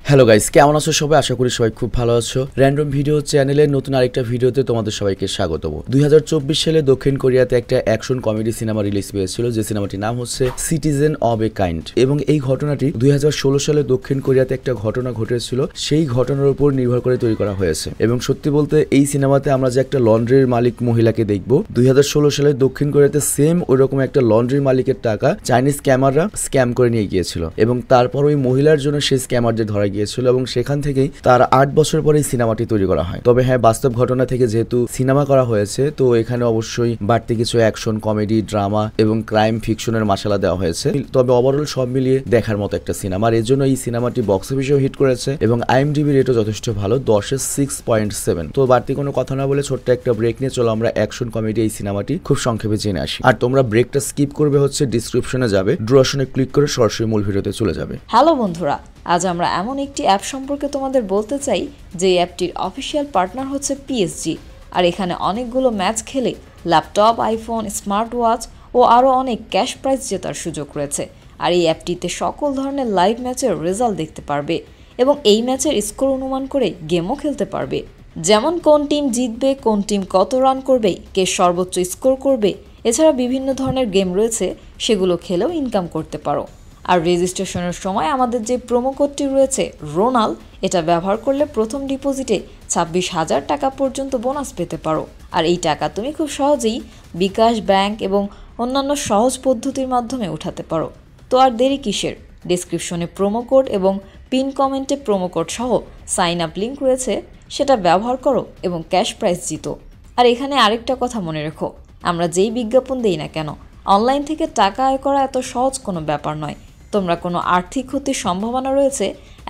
Hello guys, কেমন আছো সবাই? আশা করি সবাই খুব ভালো আছো। র্যান্ডম ভিডিও চ্যানেলের নতুন আরেকটা ভিডিওতে তোমাদের সবাইকে স্বাগতম। 2024 সালে দক্ষিণ কোরিয়াতে একটা অ্যাকশন কমেডি সিনেমা রিলিজ পেয়েছিল, যে সিনেমাটির নাম হচ্ছে সিটিজেন অব এ কাইন্ড। এবং এই ঘটনাটি 2016 সালে দক্ষিণ কোরিয়াতে একটা ঘটনা ঘটেছিল, সেই ঘটনার উপর নির্ভর করে তৈরি করা হয়েছে। এবং সত্যি বলতে এই সিনেমাতে আমরা যে একটা লন্ড্রির মালিক মহিলাকে দেখব, 2016 সালে দক্ষিণ কোরিয়াতে সেম ওইরকম একটা লন্ড্রির মালিকের টাকা চাইনিজ স্ক্যামাররা স্ক্যাম করে নিয়ে গিয়েছিল, এবং তারপর ওই মহিলার জন্য সেই স্ক্যামারদের ধরা গিয়েছিল, এবং সেখান থেকেই তার 8 বছর পরে সিনেমাটি তৈরি করা হয়। তবে হ্যাঁ, বাস্তব ঘটনা থেকে যেহেতু সিনেমা করা হয়েছে, তো এখানে অবশ্যই বাড়তি কিছু অ্যাকশন, কমেডি, ড্রামা এবং ক্রাইম ফিকশনের মশলা দেওয়া হয়েছে। তবে ওভারঅল সব মিলিয়ে দেখার মতো একটা সিনেমা। আর এর জন্য এই সিনেমাটি বক্স অফিসেও হিট করেছে এবং IMDb রেটও যথেষ্ট ভালো, 10-এ 6.7। তো বাড়তি কোনো কথা না বলে ছোট্ট একটা ব্রেক নিয়ে চলো আমরা অ্যাকশন কমেডি এই সিনেমাটি খুব সংক্ষেপে জেনে আসি। আর তোমরা ব্রেকটা স্কিপ করবে হচ্ছে ডিসক্রিপশনে যাবে, ডুরেশনে ক্লিক করে সরাসরি মূল ভিডিওতে চলে যাবে। হ্যালো বন্ধুরা, আজ আমরা এমন একটি অ্যাপ সম্পর্কে তোমাদের বলতে চাই যে অ্যাপটির অফিসিয়াল পার্টনার হচ্ছে PSG। আর এখানে অনেকগুলো ম্যাচ খেলে ল্যাপটপ, আইফোন, স্মার্ট ওয়াচ ও আরও অনেক ক্যাশ প্রাইজ জেতার সুযোগ রয়েছে। আর এই অ্যাপটিতে সকল ধরনের লাইভ ম্যাচের রেজাল্ট দেখতে পারবে এবং এই ম্যাচের স্কোর অনুমান করে গেমও খেলতে পারবে, যেমন কোন টিম জিতবে, কোন টিম কত রান করবে, কে সর্বোচ্চ স্কোর করবে। এছাড়া বিভিন্ন ধরনের গেম রয়েছে, সেগুলো খেলেও ইনকাম করতে পারো। আর রেজিস্ট্রেশনের সময় আমাদের যে প্রোমো কোডটি রয়েছে রোনাল, এটা ব্যবহার করলে প্রথম ডিপোজিটে 26,000 টাকা পর্যন্ত বোনাস পেতে পারো। আর এই টাকা তুমি খুব সহজেই বিকাশ, ব্যাংক এবং অন্যান্য সহজ পদ্ধতির মাধ্যমে উঠাতে পারো। তো আর দেরি কিসের? ডেসক্রিপশনে প্রোমো কোড এবং পিন কমেন্টে প্রোমো কোড সহ সাইন আপ লিঙ্ক রয়েছে, সেটা ব্যবহার করো এবং ক্যাশ প্রাইজ জিতো। আর এখানে আরেকটা কথা মনে রেখো, আমরা যেই বিজ্ঞাপন দেই না কেন, অনলাইন থেকে টাকা আয় করা এত সহজ কোনো ব্যাপার নয়। তোমরা কোনো আর্থিক ক্ষতির সম্ভাবনা রয়েছে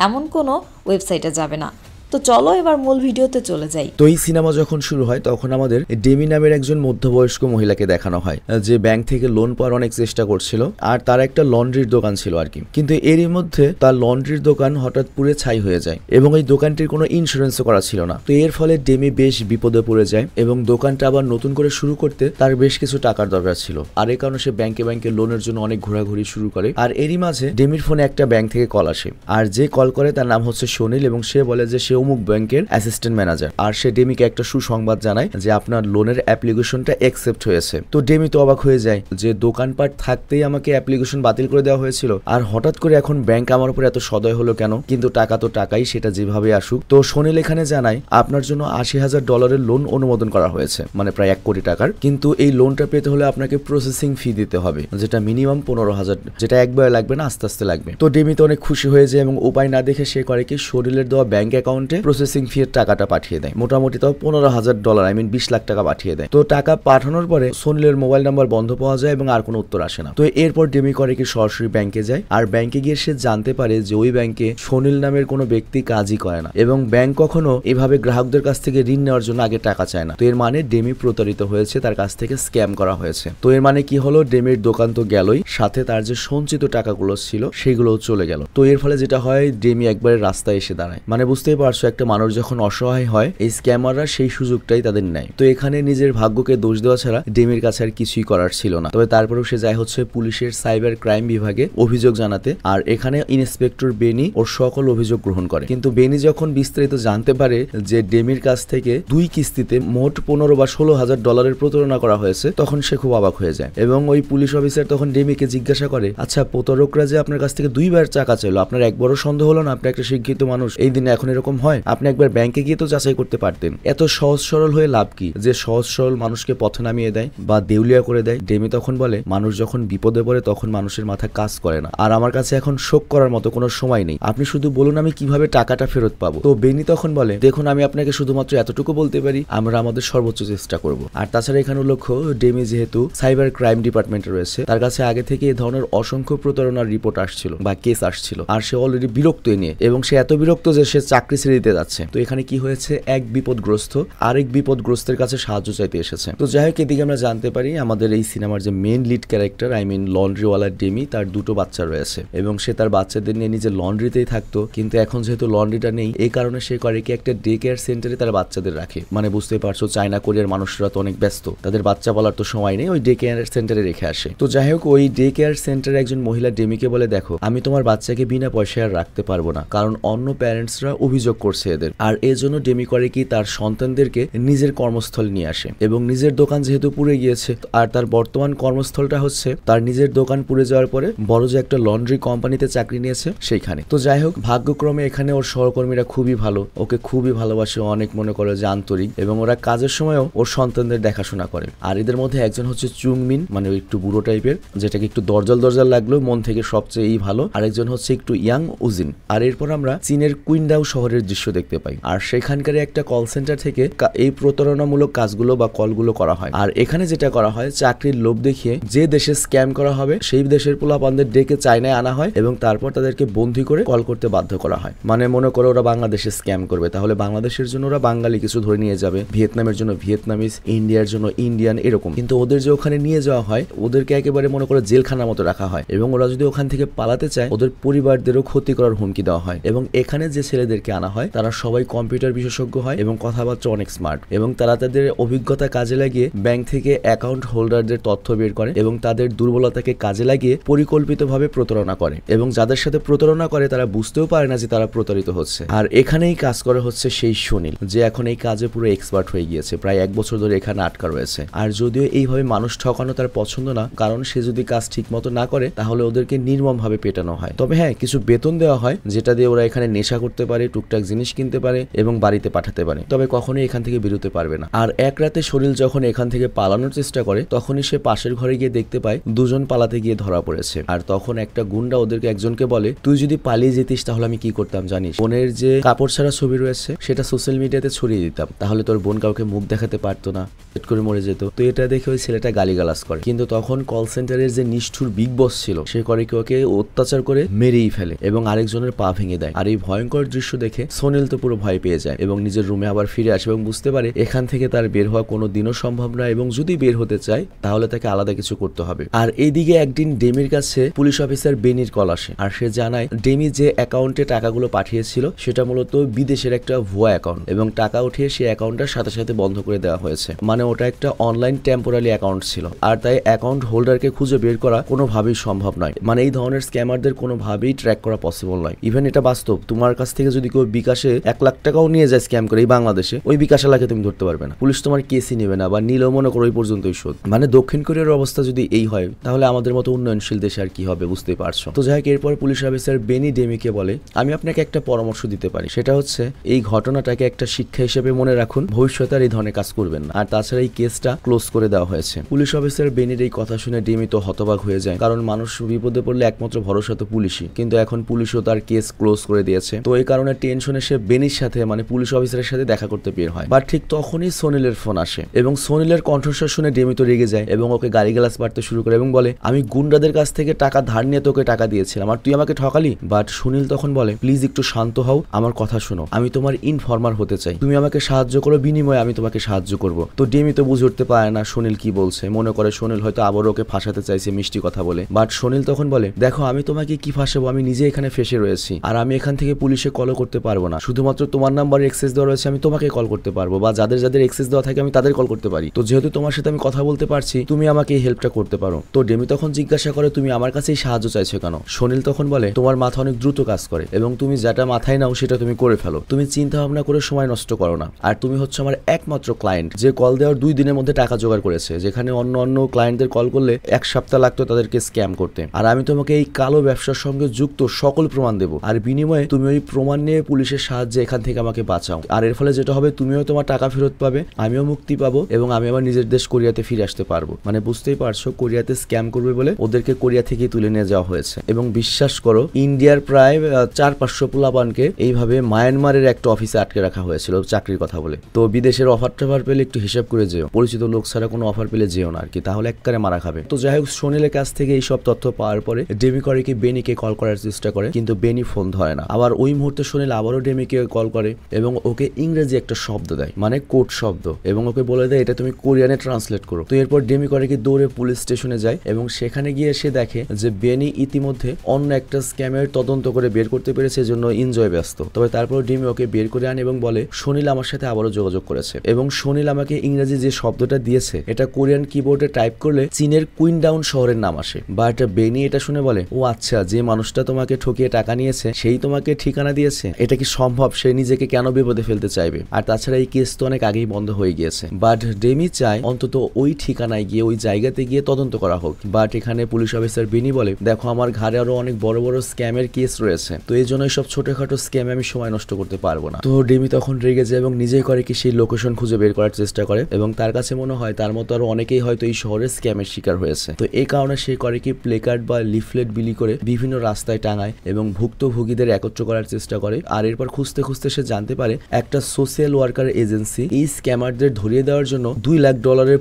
এমন কোনো ওয়েবসাইটে যাবে না। তো চলো এবার মূল ভিডিওতে চলে যাই। তো এই সিনেমা যখন শুরু হয় তখন আমাদের ডেমি নামের একজন মধ্যবয়স্ক মহিলাকে দেখানো হয়, যে ব্যাংক থেকে লোন পাওয়ার অনেক চেষ্টা করছিল, আর তার একটা লন্ড্রির দোকান ছিল আর কি। কিন্তু এরই মধ্যে তার লন্ড্রির দোকান হঠাৎ পুড়ে ছাই হয়ে যায়, এবং এই দোকানটির কোনো ইন্স্যুরেন্সও করা ছিল না। তো এর ফলে ডেমি বেশ বিপদে পড়ে যায়, এবং দোকানটা আবার নতুন করে শুরু করতে তার বেশ কিছু টাকার দরকার ছিল। আর এই কারণে সে ব্যাংকে লোনের জন্য অনেক ঘোরাঘুরি শুরু করে। আর এরই মাঝে ডেমির ফোনে একটা ব্যাংক থেকে কল আসে, আর যে কল করে তার নাম হচ্ছে সুনীল, এবং সে বলে যে সে অমুক ব্যাংকের অ্যাসিস্ট্যান্ট ম্যানেজার। আর সে ডেমিকে একটা সুসংবাদ জানায় যে আপনার লোনের অ্যাপ্লিকেশনটা অ্যাকসেপ্ট হয়েছে। তো ডেমি তো অবাক হয়ে যায় যে দোকানপাট থাকতেই আমাকে অ্যাপ্লিকেশন বাতিল করে দেওয়া হয়েছিল, আর হঠাৎ করে এখন ব্যাংক আমার উপর এত সদয় হলো কেন? কিন্তু টাকা তো টাকাই, সেটা যেভাবে আসুক। তো সুনীল এখানে জানায় আপনার জন্য $80,000 লোন অনুমোদন করা হয়েছে, মানে প্রায় 1 কোটি টাকার। কিন্তু এই লোনটা পেতে হলে আপনাকে প্রসেসিং ফি দিতে হবে, যেটা মিনিমাম 15,000, যেটা একবারে লাগবে না, আস্তে আস্তে লাগবে। তো ডেমি তো অনেক খুশি হয়ে যায়, এবং উপায় না দেখে সে করে কি সুনীলের দেওয়া ব্যাংক অ্যাকাউন্টে প্রসেসিং ফি এর টাকাটা পাঠিয়ে দেয়। মোটামুটি তাও $15,000, 20 লাখ টাকা পাঠিয়ে দেয়। তো টাকা পাঠানোর পরে সুনীলের মোবাইল নাম্বার বন্ধ পাওয়া যায় এবং আর কোনো উত্তর আসে না। তো এরপর ডেমি করে কি সরাসরি ব্যাংকে যায়, আর ব্যাংকে গিয়ে সে জানতে পারে যে ওই ব্যাংকে সুনীল নামের কোনো ব্যক্তি কাজই করে না, এবং ব্যাংক কখনো এভাবে গ্রাহকদের কাছ থেকে ঋণ নেওয়ার জন্য আগে টাকা চায় না। তো এর মানে ডেমি প্রতারিত হয়েছে, তার কাছ থেকে স্ক্যাম করা হয়েছে। তো এর মানে কি হলো, ডেমির দোকান তো গেলই, সাথে তার যে সঞ্চিত টাকাগুলো ছিল সেগুলোও চলে গেল। তো এর ফলে যেটা হয়, ডেমি একবারে রাস্তায় এসে দাঁড়ায়। মানে বুঝতেই পারছো, একটা মানুষ যখন অসহায় হয়, এই স্ক্যামাররা সেই সুযোগটাই তাদের নেয়। তো এখানে নিজের ভাগ্যকে দোষ দেওয়া ছাড়া ডেমির কাছে আর কিছুই করার ছিল না। তবে তারপরেও সে যায় হচ্ছে পুলিশের সাইবার ক্রাইম বিভাগে অভিযোগ জানাতে, আর এখানে ইন্সপেক্টর বেনি ওর সকল অভিযোগ গ্রহণ করে। কিন্তু বেনি যখন বিস্তারিত জানতে পারে যে ডেমির কাছ থেকে 2 কিস্তিতে মোট $15,000 বা $16,000 প্রতারণা করা হয়েছে, তখন সে খুব অবাক হয়ে যায়। এবং ওই পুলিশ অফিসার তখন ডেমিকে জিজ্ঞাসা করে, আচ্ছা প্রতারকরা যে আপনার কাছ থেকে 2 বার টাকা চাইলো, আপনার একবারও সন্দেহ হলো না? আপনি একটা শিক্ষিত মানুষ, এই দিনে এখন এরকম হয়? আপনি একবার ব্যাংকে গিয়ে তো যাচাই করতে পারতেন। এত সহজ সরল হয়ে লাভ কি, যে সহজ সরল মানুষকে পথে নামিয়ে দেয় বা দেউলিয়া করে দেয়? ডেমি তখন বলে, মানুষ যখন বিপদে পড়ে তখন মানুষের মাথা কাজ করে না, আর আমার কাছে এখন শোক করার মতো কোনো সময় নেই, আপনি শুধু বলুন আমি কিভাবে টাকাটা ফেরত পাবো। তো বেনি তখন বলে, দেখুন আমি আপনাকে শুধুমাত্র এতটুকু বলতে পারি, আমরা আমাদের সর্বোচ্চ চেষ্টা করব। আর তাছাড়া এখানে লক্ষ্য, ডেমি যেহেতু সাইবার ক্রাইম ডিপার্টমেন্টে রয়েছে, তার কাছে আগে থেকে এই ধরনের অসংখ্য প্রতারণার রিপোর্ট আসছিল বা কেস আসছিল, আর সে অলরেডি বিরক্ত নিয়ে, এবং সে এত বিরক্ত যে সে চাকরি ছেড়ে দিতে যাচ্ছে। তো এখানে কি হয়েছে, এক বিপদগ্রস্ত আরেক বিপদগ্রস্তের কাছে সাহায্য চাইতে এসেছে। তো যাই হোক, এদিকে আমরা জানতে পারি আমাদের এই সিনেমার যে main lead character, I mean লন্ড্রিওয়ালা ডেমি, তার দুটো বাচ্চা রয়েছে এবং সে তার বাচ্চাদের নিয়ে নিজের লন্ড্রিতেই থাকতো। কিন্তু এখন যেহেতু লন্ড্রিটা নেই, এই কারণে সে করে কি একটা ডে কেয়ার সেন্টারে তার বাচ্চাদের রাখে। মানে বুঝতে পারছো, চায়না কোরিয়ার মানুষরা তো অনেক ব্যস্ত, তাদের বাচ্চা পালার তো সময় নেই, ওই ডে কেয়ার সেন্টারে রেখে আসে। তো যাই হোক, ওই ডে কেয়ার সেন্টারে একজন মহিলা ডেমিকে বলে, দেখো আমি তোমার বাচ্চাকে বিনা পয়সায় আর রাখতে পারবো না, কারণ অন্য প্যারেন্টসরা অভিযোগ করছে এদের। আর এর জন্য ডেমি করে কি তার সন্তানদেরকে নিজের কর্মস্থল নিয়ে আসে এবং নিজের দোকান যেহেতু পুড়ে গিয়েছে, আর তার বর্তমান কর্মস্থলটা হচ্ছে তার নিজের দোকান পুড়ে যাওয়ার পরে বড় যে একটা লন্ড্রি কোম্পানিতে চাকরি নিয়েছে সেইখানে। তো যাই হোক, ভাগ্যক্রমে এখানে ওর সহকর্মীরা খুবই ভালো, ওকে খুবই ভালোবাসে, অনেক মনে করে যে আন্তরিক, এবং ওরা কাজের সময়ও ওর সন্তানদের দেখাশোনা করে। আর এদের মধ্যে একজন হচ্ছে চুংমিন, মানে একটু বুড়ো টাইপের, যেটাকে একটু দরজাল দরজাল লাগলো, মন থেকে সবচেয়ে ভালো। আরেকজন হচ্ছে একটু ইয়াং উজিন। আর এরপর আমরা চীনের কুইন্ডাও শহরের দৃশ্য দেখতে পাই, আর সেখানকার একটা কল সেন্টার থেকে এই প্রতারণামূলক কাজগুলো বা কলগুলো করা হয়। আর এখানে যেটা করা হয়, চাকরির লোভ দেখিয়ে যে দেশে স্ক্যাম করা হবে সেই দেশের পোলাপানদের ডেকে চায়নায় আনা হয় এবং তারপর তাদেরকে বন্দী করে কল করতে বাধ্য করা হয়। মানে মনে করো ওরা বাংলাদেশে স্ক্যাম করবে, তাহলে বাংলাদেশের জন্য ওরা বাঙালি কিছু ধরে নিয়ে যাবে, ভিয়েতনামের জন্য ভিয়েতনামিজ, ইন্ডিয়ার জন্য ইন্ডিয়ান, এরকম। কিন্তু ওদের যে ওখানে নিয়ে যাওয়া হয়, ওদেরকে একেবারে মনে করো জেলখানার মতো রাখা হয় এবং ওরা যদি ওখান থেকে পালাতে চায়, ওদের পরিবারদেরও ক্ষতি করার হুমকি দেওয়া হয়। এবং এখানে যে ছেলেদেরকে আনা হয় তারা সবাই কম্পিউটার বিশেষজ্ঞ হয় এবং কথাবার্তা অনেক স্মার্ট, এবং তারা তাদের অভিজ্ঞতা কাজে লাগিয়ে ব্যাংক থেকে অ্যাকাউন্ট হোল্ডারদের তথ্য বের করে এবং তাদের দুর্বলতাকে কাজে লাগিয়ে পরিকল্পিতভাবে প্রতারণা করে, এবং যাদের সাথে প্রতারণা করে তারা বুঝতেও পারে না যে তারা প্রতারিত হচ্ছে। আর এখানেই কাজ করে হচ্ছে সেই সুনীল, যে এখন এই কাজে পুরো এক্সপার্ট হয়ে গিয়েছে, প্রায় 1 বছর ধরে এখানে আটকা রয়েছে। আর যদিও এইভাবে মানুষ ঠকানো তার পছন্দ না, কারণ সে যদি কাজ ঠিক মতো না করে তাহলে ওদেরকে নির্মম ভাবে পেটানো হয়। তবে হ্যাঁ, কিছু বেতন দেওয়া হয় যেটা দিয়ে ওরা এখানে নেশা করতে পারে, টুকটাক জিনিস কিনতে পারে এবং বাড়িতে পাঠাতে পারে, তবে কখনোই এখান থেকে বেরোতে পারবে না। আর এক রাতে শরীর যখন এখান থেকে পালানোর চেষ্টা করে, তখনই সে পাশের ঘরে গিয়ে দেখতে পায় দুজন পালাতে গিয়ে ধরা পড়েছে। আর তখন একটা গুন্ডা ওদেরকে একজনকে বলে, তুই যদি পালিয়ে যেতিস তাহলে আমি কি করতাম জানিস, বোনের যে কাপড় ছাড়া ছবি রয়েছে সেটা সোশ্যাল মিডিয়াতে ছড়িয়ে দিতাম, তাহলে তোর বোন কাউকে মুখ দেখাতে পারতো না, পেট করে মরে যেত। তো এটা দেখে ওই ছেলেটা গালিগালাজ করে, কিন্তু তখন কল সেন্টারের যে নিষ্ঠুর বিগ বস ছিল সে করে কি ওকে অত্যাচার করে মেরেই ফেলে এবং আরেকজনের পা ভেঙে দেয়। আর এই ভয়ঙ্কর দৃশ্য দেখে সোনিল তো পুরো ভয় পেয়ে যায় এবং নিজের রুমে আবার ফিরে আসে এবং বুঝতে পারে এখান থেকে তার বের হওয়া কোনো দিনও সম্ভব নয়, এবং যদি বের হতে চায় তাহলে তাকে আলাদা কিছু করতে হবে। আর এইদিকে একদিন ডেমির কাছে পুলিশ অফিসার বেনির কল আসে, আর সে জানায় ডেমি যে অ্যাকাউন্টে টাকাগুলো পাঠিয়েছিল সেটা মূলত বিদেশের একটা ভুয়া অ্যাকাউন্ট, এবং টাকা উঠিয়ে সেই অ্যাকাউন্টটার সাথে সাথে বন্ধ করে দেওয়া হয়েছে। মানে ওটা একটা অনলাইন টেম্পোরারি অ্যাকাউন্ট ছিল, আর তাই অ্যাকাউন্ট হোল্ডারকে খুঁজে বের করা কোনোভাবেই সম্ভব নয়। মানে এই ধরনের স্ক্যামারদের কোনোভাবেই ট্র্যাক করা পসিবল নয়। ইভেন এটা বাস্তব, তোমার কাছ থেকে যদি কেউ বিকাশে 1 লাখ টাকাও নিয়ে যায় স্ক্যাম করে এই বাংলাদেশে, ওই বিকাশালাকে তুমি ধরতে পারবে না, পুলিশ তোমার কেসই নেবে না, বা নিলেও মনে করো ওই পর্যন্তই শোধ। মানে দক্ষিণ কোরিয়ার অবস্থা যদি এই হয় তাহলে আমাদের মতো উন্নয়নশীল দেশে আর কি হবে, বুঝতেই পারছো। তো যাই হোক, এরপর পুলিশ অফিসার বেনি ডেমিকে বলে, আমি আপনাকে একটা পরামর্শ দিতে পারি, সেটা হচ্ছে এই ঘটনাটাকে একটা শিক্ষা হিসেবে মনে রাখুন, ভবিষ্যতে আর এই ধরনের কাজ করবেন না। আর তাছাড়া এই কেসটা ক্লোজ করে দেওয়া হয়েছে। পুলিশ অফিসার বেনির এই কথা শুনে ডেমি তো হতবাক হয়ে যায়, কারণ মানুষ বিপদে পড়লে একমাত্র ভরসা তো পুলিশই, কিন্তু এখন পুলিশও তার কেস ক্লোজ করে দিয়েছে। তো এই কারণে টেনশনে সে বেনির সাথে মানে পুলিশ অফিসারের সাথে দেখা করতে বের হয়। বাট ঠিক তখনই সোনিলের ফোন আসে এবং সোনিলের কণ্ঠস্বর শুনে ডেমি তো রেগে যায় এবং ওকে গালিগালাজ পাড়তে শুরু করে এবং বলে, আমি গুন্ডাদের কাছ থেকে টাকা ধার নিয়ে তোকে টাকা দিয়েছিলাম আর তুই আমাকে ঠকালি। বাট সুনীল তখন বলে, প্লিজ একটু শান্ত হও, আমার কথা শোনো, আমি তোমার ইনফর্মার হতে চাই, তুমি আমাকে সাহায্য করো, বিনিময়ে আমি তোমাকে সাহায্য করব। তো ডেমি তো বুঝে উঠতে পারে না সুনীল কি বলছে, মনে করে সুনীল হয়তো আবার ওকে ফাঁসাতে চাইছে মিষ্টি কথা বলে। বাট সুনীল তখন বলে, দেখো আমি তোমাকে কি ফাঁসাবো, আমি নিজে এখানে ফেসে রয়েছি, আর আমি এখান থেকে পুলিশে কলও করতে পারবো না, শুধুমাত্র তোমার নাম্বারে এক্সেস দেওয়া রয়েছে, আমি তোমাকে কল করতে পারবো, বা যাদের যাদের এক্সেস দেওয়া থাকে আমি তাদের কল করতে পারি। তো যেহেতু তোমার সাথে আমি কথা বলতে পারছি, তুমি আমাকে এই হেল্পটা করতে পারো। তো ডেমি তখন জিজ্ঞাসা করে, তুমি আমার কাছেই সাহায্য চাইছো কেন? সুনীল তখন বলে, তোমার মাথা অনেক দ্রুত কাজ করে এবং তুমি যেটা মাথায় নাও সেটা তুমি করে ফেলো, তুমি চিন্তা ভাবনা করে সময় নষ্ট করো না, আর তুমি হচ্ছে আমার একমাত্র ক্লায়েন্ট যে কল দেওয়ার 2 দিনের মধ্যে টাকা জোগাড় করেছে, যেখানে অন্য ক্লায়েন্টদের কল করলে 1 সপ্তাহ লাগতো তাদেরকে স্ক্যাম করতে। আর আমি তোমাকে এই কালো ব্যবসার সঙ্গে যুক্ত সকল প্রমাণ দেবো, আর বিনিময়ে তুমি ওই প্রমাণ নিয়ে পুলিশের সাহায্যে এখান থেকে আমাকে বাঁচাও। আর এর ফলে যেটা হবে, তুমিও তোমার টাকা ফেরত পাবে, আমিও মুক্তি পাবো, এবং আমি আমার নিজের দেশ কোরিয়াতে ফিরে আসতে পারবো। মানে বুঝতেই পারছো, কোরিয়াতে স্ক্যাম করবে বলে ওদেরকে কোরিয়া থেকে তুলে নিয়ে যাওয়া হয়েছে। এবং বিশ্বাস করো, ইন্ডিয়ার প্রায় 400-500 পোলাপানকে এইভাবে মায়ানমারের একটা অফিসে আটকে রাখা হয়েছিল চাকরির কথা বলে। তো বিদেশের অফার টফার পেলে একটু হিসাব করে যেও, পরিচিত লোক ছাড়া কোনো অফার পেলে যেও না আর কি, তাহলে একবারে মারা খাবে। তো যাই হোক, সোনিলের কাছ থেকে এই সব তথ্য পাওয়ার পরে ডেমি করে কি বেনিকে কল করার চেষ্টা করে, কিন্তু বেনি ফোন ধরে না। আবার ওই মুহূর্তে সোনিল আবারও ডেমিকে কল করে এবং ওকে ইংরেজি একটা শব্দ দেয়, মানে কোড শব্দ, এবং ওকে বলে দেয় এটা তুমি কোরিয়ানে ট্রান্সলেট করো। তো এরপর ডেমি করে কি দৌড়ে পুলিশ স্টেশনে যায় এবং সেখানে গিয়ে সে দেখে যে বেনি ইতিমধ্যে অন্য একটা স্ক্যামের তদন্ত করে বের করতে পেরেছে, এজন্য এনজয় ব্যস্ত। তবে তারপর ডেমি ওকে বের করে আনে এবং বলে সুনীল আমার সাথে আবারও যোগাযোগ করেছে এবং সুনীল আমাকে ইংরেজি যে শব্দটা দিয়েছে এটা কোরিয়ান কিবোর্ডে টাইপ করলে চীনের কুইনডাউন শহরের নাম আসে। বাট বেনি এটা শুনে বলে ও আচ্ছা, যে মানুষটা তোমাকে ঠকিয়ে টাকা নিয়েছে সেই তোমাকে ঠিকানা দিয়েছে, এটা কি সম্ভব? সে নিজেকে কেন বিপদে ফেলতে চাইবে? আর তাছাড়া এই কেস তো অনেক আগেই বন্ধ হয়ে গিয়েছে। বাট ডেমি চায় অন্তত ওই ঠিকানায় গিয়ে ওই জায়গাতে গিয়ে তদন্ত করা হোক। বাট এখানে পুলিশ অফিসার বেনি বলে দেখো আমার ঘাড়ে আরো অনেক বড় বড় স্ক্যামের কেস রয়েছে, তো এই জন্য সব ছোটখাটো স্ক্যামে আমি সময় নষ্ট করতে পারবো না। তো ডেমি তখন রেগে যায় এবং নিজেই করে কি সেই লোকেশন খুঁজে বের করার চেষ্টা করে এবং তার কাছে মনে হয় তার মতো আরো অনেকেই হয়তো এই শহরে স্ক্যামের শিকার হয়েছে। তো এই কারণে সে করে কি প্লেকার্ড বা লিফলেট বিলি করে বিভিন্ন রাস্তায় টাঙায় এবং ভুক্তভোগীদের একত্র করার চেষ্টা করে। আর এরপর খুঁজতে খুঁজতে সে জানতে পারে একটা সোশ্যাল ওয়ার্কার এজেন্সি এই স্ক্যামারদের ধরিয়ে দেওয়ার জন্য $2 লাখ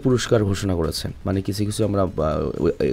পুরস্কার ঘোষণা করেছে, মানে কিছু কিছু আমরা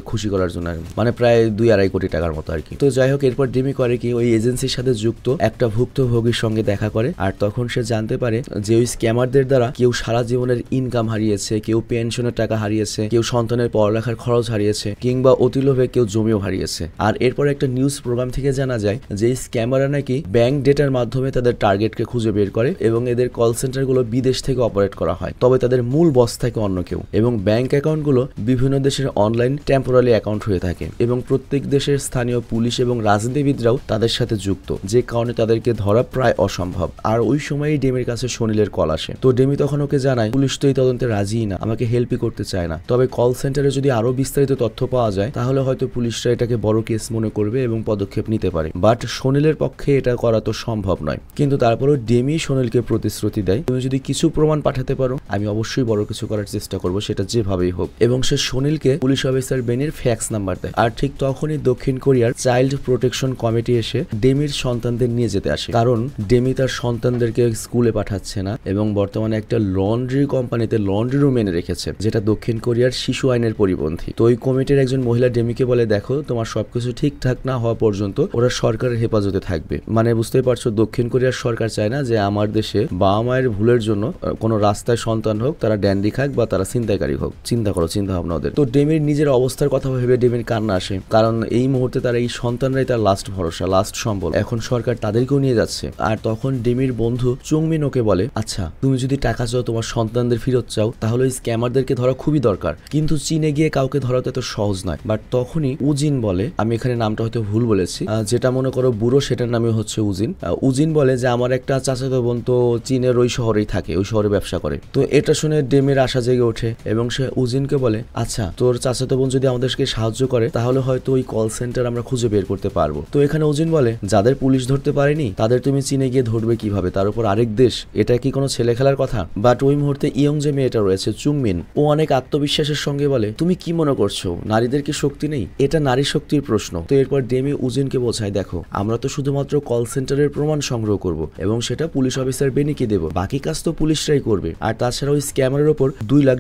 খুশি করার জন্য, মানে প্রায় 2-2.5 কোটি টাকার মতো আর কি। তো যাই হোক, এরপর ডেমি করে কি ওই এজেন্সির সাথে যুক্ত একটা ভুক্তভোগীর সঙ্গে দেখা করে। আর তখন সে জানতে পারে যে ওই স্ক্যামারদের দ্বারা কেউ সারা জীবনের ইনকাম হারিয়েছে, কেউ পেনশনের টাকা হারিয়েছে, কেউ সন্তানের পড়ালেখার খরচ হারিয়েছে, কিংবা অতিলোভে কেউ জমিও হারিয়েছে। আর এরপর একটা নিউজ প্রোগ্রাম থেকে জানা যায় যে এই স্ক্যামাররা নাকি ব্যাংক ডেটার মাধ্যমে তাদের টার্গেটকে খুঁজে বের করে এবং এদের কল সেন্টারগুলো বিদেশ থেকে অপারেট করা হয়, তবে তাদের মূল বস থাকে অন্য কেউ এবং ব্যাংক অ্যাকাউন্টগুলো বিভিন্ন দেশের অনলাইন টেম্পোরারি অ্যাকাউন্ট হয়ে থাকে এবং প্রত্যেক দেশের স্থানীয় পুলিশ এবং রাজনীতিবিদরাও তাদের সাথে যুক্ত, যে কারণে তাদেরকে ধরা প্রায় অসম্ভব। আর ওই সময়ই ডেমির কাছে সুনীলের কল আসে। তো ডেমি তখন ওকে জানায় পুলিশ তো এই তদন্তে রাজিই না, আমাকে হেল্পই করতে চায় না, তবে কল সেন্টারে যদি আরো বিস্তারিত তথ্য পাওয়া যায় তাহলে হয়তো পুলিশরা এটাকে বড় কেস মনে করবে এবং পদক্ষেপ নিতে পারে। বাট সুনীলের পক্ষে এটা করা তো সম্ভব নয়। কিন্তু তারপরেও ডেমি সুনীলকে প্রতিশ্রুতি দেয় তুমি যদি কিছু প্রমাণ পাঠাতে পারো আমি অবশ্যই বড় কিছু করার চেষ্টা করব, সেটা যেভাবেই হোক। এবং সে সুনীলকে পুলিশ অফিসার বেনির ফ্যাক্স নাম্বার দেয়। আর ঠিক তখনই দক্ষিণ কোরিয়ার চাইল্ড প্রোটেকশন কমিটি এসে ডেমির সন্তানদের নিয়ে যেতে আসে, কারণ ডেমি তার সন্তানদেরকে স্কুলে পাঠাচ্ছে না এবং বর্তমানে একটা লন্ড্রি কোম্পানিতে লন্ড্রি রুম এনে রেখেছে, যেটা দক্ষিণ কোরিয়ার শিশু আইনের পরিপন্থী। তো ওই কমিটির একজন মহিলা ডেমিকে বলে দেখো তোমার সবকিছু ঠিকঠাক না হওয়া পর্যন্ত ওরা সরকারের হেফাজতে থাকবে। মানে বুঝতেই পারছো দক্ষিণ কোরিয়ার সরকার চায় না যে আমার দেশে বাবা মায়ের ভুলের জন্য কোনো রাস্তায় সন্তান হোক, তারা ড্যান্ডি খাক বা তারা ছিনতাইকারী হোক। চিন্তা করো, চিন্তা ভাবনা ওদের। তো ডেমির নিজের অবস্থার কথা ভেবে ডেমির কান্না আসে, কারণ এই মুহূর্তে তার এই সন্তানরাই তার লাস্ট ভরসা, লাস্ট সম্বল। এখন সরকার তাদেরকেও নিয়ে যাচ্ছে। আর তখন ডেমির বন্ধু চুংমিন ওকে বলে আচ্ছা তুমি যদি টাকা চাও, তোমার সন্তানদের ফেরত চাও, তাহলে ওই স্ক্যামারদেরকে ধরা খুবই দরকার, কিন্তু চীনে গিয়ে কাউকে ধরা তো এত সহজ নয়। বাট তখনই উজিন বলে, আমি এখানে নামটা হয়তো ভুল বলেছি, যেটা মনে করো বুড়ো সেটার নামে হচ্ছে উজিন। উজিন বলে যে আমার একটা চাচাতো বোন তো চীনের ওই শহরেই থাকে, ওই শহরে ব্যবসা করে। তো এটা শুনে ডেমির আশা জেগে ওঠে এবং সে উজিনকে বলে আচ্ছা তোর চাচাতো বোন যদি আমাদেরকে সাহায্য করে তাহলে হয়তো ওই কল সেন্টার আমরা খুঁজে বের করতে পারবো। তো এখানে উজিন বলে যাদের পুলিশ ধরতে পারেনি তাদের তুমি চীনে গিয়ে ধরবে কিভাবে, তার উপর আরেক দেশ, এটা কি কোনো ছেলে খেলার কথা? বাট ওই মুহূর্তে ইয়ং যে মেয়েটা রয়েছে চুংমিন, ও অনেক আত্মবিশ্বাসের সঙ্গে বলে তুমি কি মনে করছো নারীদের কি শক্তি নেই? এটা নারী শক্তির প্রশ্ন। তো এরপর ডেমি উজিনকে বোঝায় দেখো আমরা তো শুধুমাত্র কল সেন্টারের প্রমাণ সংগ্রহ করব এবং সেটা পুলিশ অফিসার বেনিকে দেব, বাকি কাজ তো পুলিশরাই করবে। আর তাছাড়া ওই স্ক্যামারের উপর $2 লাখ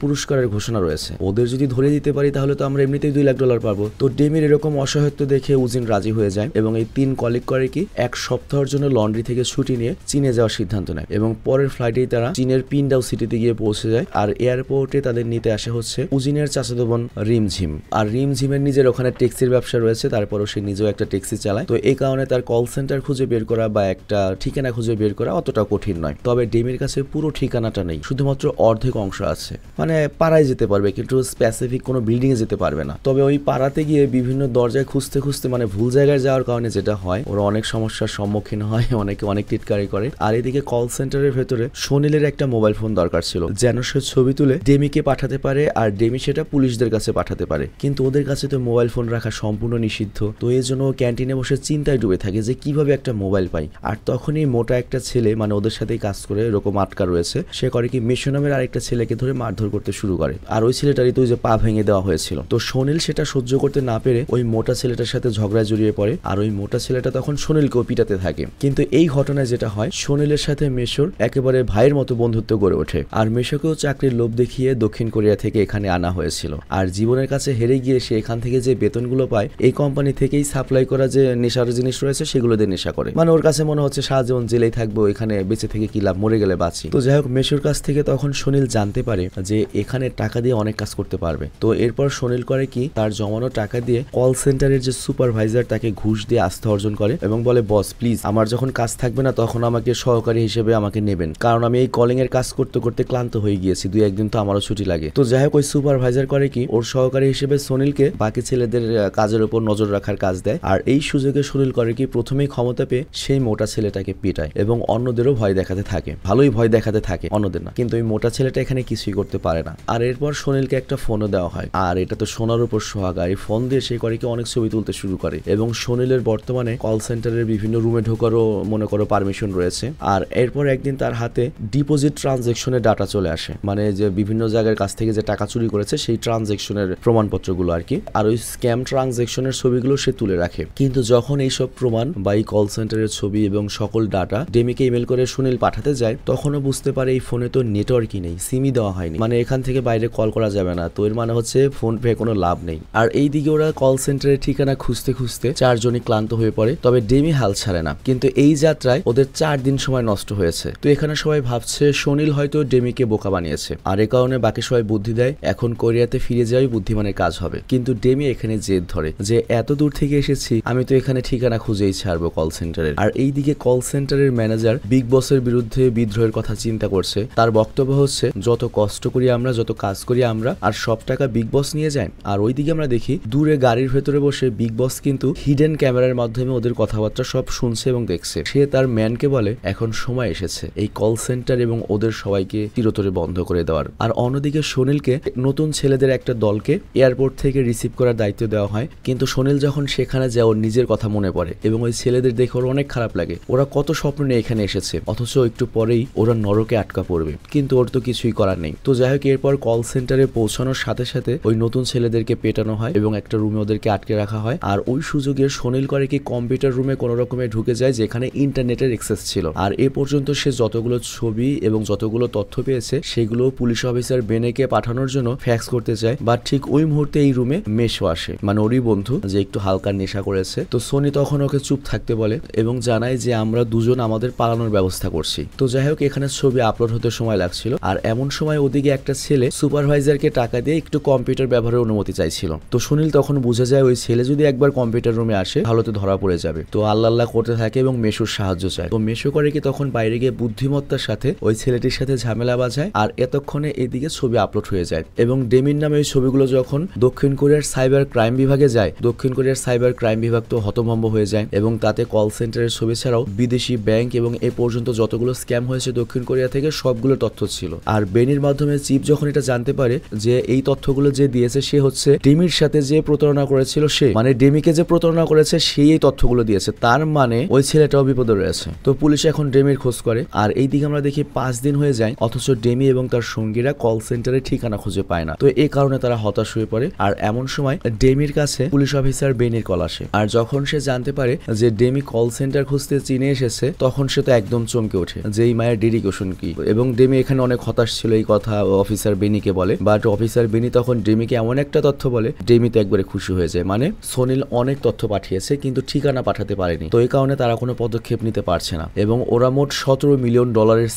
পুরস্কারের ঘোষণা রয়েছে, ওদের যদি ধরে দিতে পারি তাহলে তো আমরা এমনিতেই $2 লাখ পাবো। তো ডেমির এরকম অসহায়ত্ব দেখে উজিন রাজি হয়ে যায় এবং এই 3 কলিগ করে কি 1 সপ্তাহের জন্য লন্ড্রি থেকে ছুটি নিয়ে চীনে যাওয়ার সিদ্ধান্ত নেয় এবং পরের ফ্লাইটেই তারা চীনের পিনডাও সিটিতে গিয়ে পৌঁছে যায়। আর এয়ারপোর্টে তাদের নিতে আসে হচ্ছে উজিনের চাচাতো বোন রিমঝিম। আর রিমঝিমের নিজের ওখানে ট্যাক্সির ব্যবসা রয়েছে, তারপরও সে নিজেও একটা ট্যাক্সি চালায়। তো এই কারণে তার কল সেন্টার খুঁজে বের করা বা একটা ঠিকানা খুঁজে বের করা অতটা কঠিন নয়। তবে ডেমির কাছে পুরো ঠিকানাটা নেই, শুধুমাত্র অর্ধেক অংশ আছে, মানে পাড়ায় যেতে পারবে কিন্তু স্পেসিফিক কোনো বিল্ডিং এ যেতে পারবে না। তবে ওই পাড়াতে গিয়ে বিভিন্ন দরজায় খুঁজতে খুঁজতে মানে ভুল জায়গায় যাওয়ার কারণে যেটা হয় ওরা অনেক সমস্যার সম্মুখীন হয়, অনেকে অনেক টিটকারি করে। আর এদিকে কল সেন্টারের ভেতরে সুনীলের একটা মোবাইল ফোন দরকার ছিল যেন সে ছবি তুলে ডেমিকে পাঠাতে পারে আর ডেমি সেটা পুলিশদের কাছে পাঠাতে পারে, কিন্তু ওদের কাছে তো মোবাইল ফোন রাখা সম্পূর্ণ নিষিদ্ধ। তো এই জন্য ক্যান্টিনে বসে চিন্তায় ডুবে থাকে যে কিভাবে একটা মোবাইল পাই। আর তখনই মোটা একটা ছেলে, মানে ওদের সাথেই কাজ করে এরকম আটকা রয়েছে, সে করে কি মেশো নামের আরেকটা ছেলেকে ধরে মারধর করতে শুরু করে। আর ওই ছেলেটারই তো ওই যে পা ভেঙে দেওয়া হয়েছিল। তো সুনীল সেটা সহ্য করতে না পেরে ওই মোটা ছেলেটার সাথে ঝগড়ায় জড়িয়ে পড়ে আর ওই মোটা ছেলেটা তখন সুনীলকেও পিটাতে থাকে। কিন্তু এই ঘটনায় যেটা হয় সুনীলের সাথে মেশোর একেবারে ভাইয়ের মতো বন্ধুত্ব গড়ে ওঠে। আর মেশোকেও চাকরির লোভ দেখিয়ে দক্ষিণ কোরিয়া থেকে এখানে আনা হয়েছিল। আর জীবনের কাছে হেরে গিয়ে সে এখান থেকে যে বেতনগুলো পায় এই কোম্পানি থেকেই সাপ্লাই করা যে নেশার জিনিস রয়েছে সেগুলো দিয়ে নেশা করে, মানে ওর কাছে কাছে মনে হচ্ছে সারা জীবন জেলেই থাকবো, এখানে বেঁচে থেকে কি লাভ, মরে গেলে বাঁচি। তো যাই হোক মেশুর কাছ থেকে তখন সুনীল জানতে পারে যে এখানে টাকা দিয়ে অনেক কাজ করতে পারবে। তো এরপর সুনীল করে কি, তার জমানো টাকা দিয়ে কল সেন্টারের যে সুপারভাইজার তাকে ঘুষ দিয়ে আস্থা অর্জন করে এবং বলে বস প্লিজ আমার যখন কাজ থাকবে না তখন আমাকে সহকারী হিসেবে আমাকে নেবেন, কারণ আমি এই কলিং এর কাজ করতে করতে ক্লান্ত হয়ে গিয়েছি, 2-1 দিন তো আমারও ছুটি লাগে। তো যাই হোক ওই সুপারভাইজার করে কি, ওর সহকারী হিসেবে সুনীলকে বাকি ছেলেদের কাজের উপর নজর রাখার কাজ দেয়। আর এই সুযোগে সুনীল করে কি, প্রথমেই ক্ষমতা পেয়ে সেই মোটা ছেলেটাকে পিটায় এবং অন্যদেরও ভয় দেখাতে থাকে, ভালোই ভয় দেখাতে থাকে, অন্যদের না। কিন্তু ওই মোটা ছেলেটা এখানে কিছুই করতে পারে না। আর এরপর সুনীলকে একটা ফোনও দেওয়া হয়, আর এটা তো সোনার উপর সোহাগা। এই ফোন দিয়ে সে করে কি অনেক ছবি তুলতে শুরু করে এবং সুনীলের বর্তমানে কল সেন্টারের বিভিন্ন রুমে ঢোকারও মনে করো পারমিশন রয়েছে। আর এরপর একদিন তার হাতে ডিপোজিট ট্রানজেকশনের ডাটা চলে আসে, মানে যে বিভিন্ন জায়গার কাছ থেকে যে টাকা চুরি করেছে সেই ট্রানজেকশনের প্রমাণপত্রগুলো আর কি। আর ওই স্ক্যাম ট্রানজেকশনের ছবিগুলো সে তুলে রাখে। কিন্তু যখন এইসব প্রমাণ বা এই কল সেন্টারের ছবি এবং সকল ডাটা ডেমিকে ইমেল করে সুনীল পাঠাতে যায়, তখনও বুঝতে পারে এই ফোনে তো নেটওয়ার্কই নেই, সিমই দেওয়া হয়নি, মানে এখান থেকে বাইরে কল করা যাবে না। তো এর মানে হচ্ছে ফোন পে কোনো লাভ নেই। আর এইদিকে ওরা কল সেন্টারের ঠিকানা খুঁজতে খুঁজতে 4 জনই ক্লান্ত হয়ে পড়ে, তবে ডেমি হাল ছাড়ে না। কিন্তু এই যাত্রায় ওদের 4 দিন সময় নষ্ট হয়েছে। তো এখানে সবাই ভাবছে সুনীল হয়তো ডেমিকে বোকা বানিয়েছে, আর এ কারণে বাকি সবাই বুদ্ধি দেয় এখন কোরিয়াতে ফিরে যাওয়াই বুদ্ধিমানের কাজ হবে। কিন্তু ডেমি এখানে জেদ ধরে যে এত দূর থেকে এসেছি, আমি তো এখানে ঠিকানা খুঁজেই ছাড়বো কল সেন্টারের। আর এইদিকে কল সেন্টারের ম্যানেজার বিগ বসের বিরুদ্ধে বিদ্রোহের কথা চিন্তা করছে। তার বক্তব্য হচ্ছে যত কষ্ট করি আমরা, যত কাজ করি আমরা, আর সব টাকা বিগ বস নিয়ে যায়। আর ওইদিকে আমরা দেখি দূরে গাড়ির ভেতরে বসে বিগ বস কিন্তু হিডেন ক্যামেরার মাধ্যমে ওদের কথাবার্তা সব শুনছে এবং দেখছে। সে তার ম্যানকে বলে এখন সময় এসেছে এই কল সেন্টার এবং ওদের সবাইকে চিরতরে বন্ধ করে দেওয়ার। আর অন্যদিকে সুনীলকে নতুন ছেলেদের একটা দলকে এয়ারপোর্ট থেকে রিসিভ করার দায়িত্ব দেওয়া হয়। কিন্তু সুনীল যখন সেখানে যায় ওর নিজের কথা মনে পড়ে এবং ওই ছেলেদের দেখে ওর অনেক খারাপ লাগে। ওরা কত স্বপ্ন নিয়ে এখানে এসেছে, অথচ একটু পরেই ওরা নরকে আটকা পড়বে, কিন্তু ওর তো কিছুই করার নেই। তো যাই হোক এরপর কল সেন্টারে পৌঁছানোর সাথে সাথে ওই নতুন ছেলেদেরকে পেটানো হয় এবং একটা রুমে ওদেরকে আটকে রাখা হয়। আর ওই সুযোগে সুনীল করে কি কম্পিউটার রুমে কোনো রকমে ঢুকে যায় যেখানে ইন্টারনেটের অ্যাক্সেস ছিল। আর এ পর্যন্ত সে যতগুলো ছবি এবং যতগুলো তথ্য পেয়েছে সেগুলো পুলিশ অফিসার বেনেকে পাঠানোর জন্য ফ্যাক্স করতে চায়। বা ঠিক ওই মুহূর্তে এই রুমে মেশো আসে, মানে ওরই বন্ধু যে একটু হালকা নেশা করেছে। তো সোনি তখন ওকে চুপ থাকতে বলে এবং জানায় যে আমরা দুজন আমাদের পালানোর ব্যবস্থা করছি। তো যাই হোক এখানে ছবি আপলোড হতে সময় লাগছিল। আর এমন সময় ওদিকে একটা ছেলে সুপারভাইজারকে টাকা দিয়ে একটু কম্পিউটার ব্যবহারের অনুমতি চাইছিল। তো সুনীল তখন বুঝে যায় ওই ছেলে যদি একবার কম্পিউটার রুমে আসে তাহলে তো ধরা পড়ে যাবে। তো আল্লাহ করতে থাকে এবং মেশুর সাহায্য চায়। তো মেশো করে কি তখন বাইরে গিয়ে বুদ্ধিমত্তার সাথে ওই ছেলেটির সাথে ঝামেলা বাজায়। আর এতক্ষণে এদিকে ছবি আপলোড হয়ে যায় এবং ডেমির নামে ওই ছবিগুলো যখন দক্ষিণ কোরিয়ার সাইবার ক্রাইম বিভাগে যায়, দক্ষিণ কোরিয়ার সাইবার ক্রাইম বিভাগ তো হতভম্ব হয়ে যায় এবং তাতে কল সেন্টারের ছবি ছাড়াও বিদেশি ব্যাংক এবং এ পর্যন্ত যতগুলো স্ক্যাম হয়েছে দক্ষিণ কোরিয়া থেকে সবগুলো তথ্য ছিল। আর বেনির মাধ্যমে চিফ যখন এটা জানতে পারে যে এই তথ্যগুলো যে দিয়েছে সে হচ্ছে ডেমির সাথে যে প্রতারণা করেছিল, সে মানে ডেমিকে যে প্রতারণা করেছে সেই এই তথ্যগুলো দিয়েছে, তার মানে ওই ছেলেটাও বিপদে রয়েছে। তো পুলিশ এখন ডেমির খোঁজ করে। আর এইদিকে আমরা দেখি 5 দিন হয়ে যায় অথচ ডেমি এবং তার সঙ্গীরা কল সেন্টারে ঠিকানা খুঁজে পায় না। তো এই কারণে তারা হতাশ হয়ে পড়ে। আর এমন সময় ডেমির কাছে পুলিশ অফিসার বেনির কল আসে। আর যখন সে জানতে পারে যে ডেমি কল সেন্টার খুঁজতে চীনে এসেছে তখন সে তো একদম চমকে ওঠে যে এই মায়ের ডেডিকেশন কি। এবং ডেমি এখানে অনেক হতাশ ছিল, এই কথা অফিসার বেনিকে বলে। বাট অফিসার বেনি তখন ডেমিকে এমন একটা তথ্য বলে ডেমি তো একবারে খুশি হয়ে যায়, মানে সোনিল অনেক তথ্য পাঠিয়েছে কিন্তু ঠিকানা পাঠাতে পারেনি। তো এই কারণে তারা কোনো পদক্ষেপ নিতে পারছে না এবং ওরা মোট $17 মিলিয়ন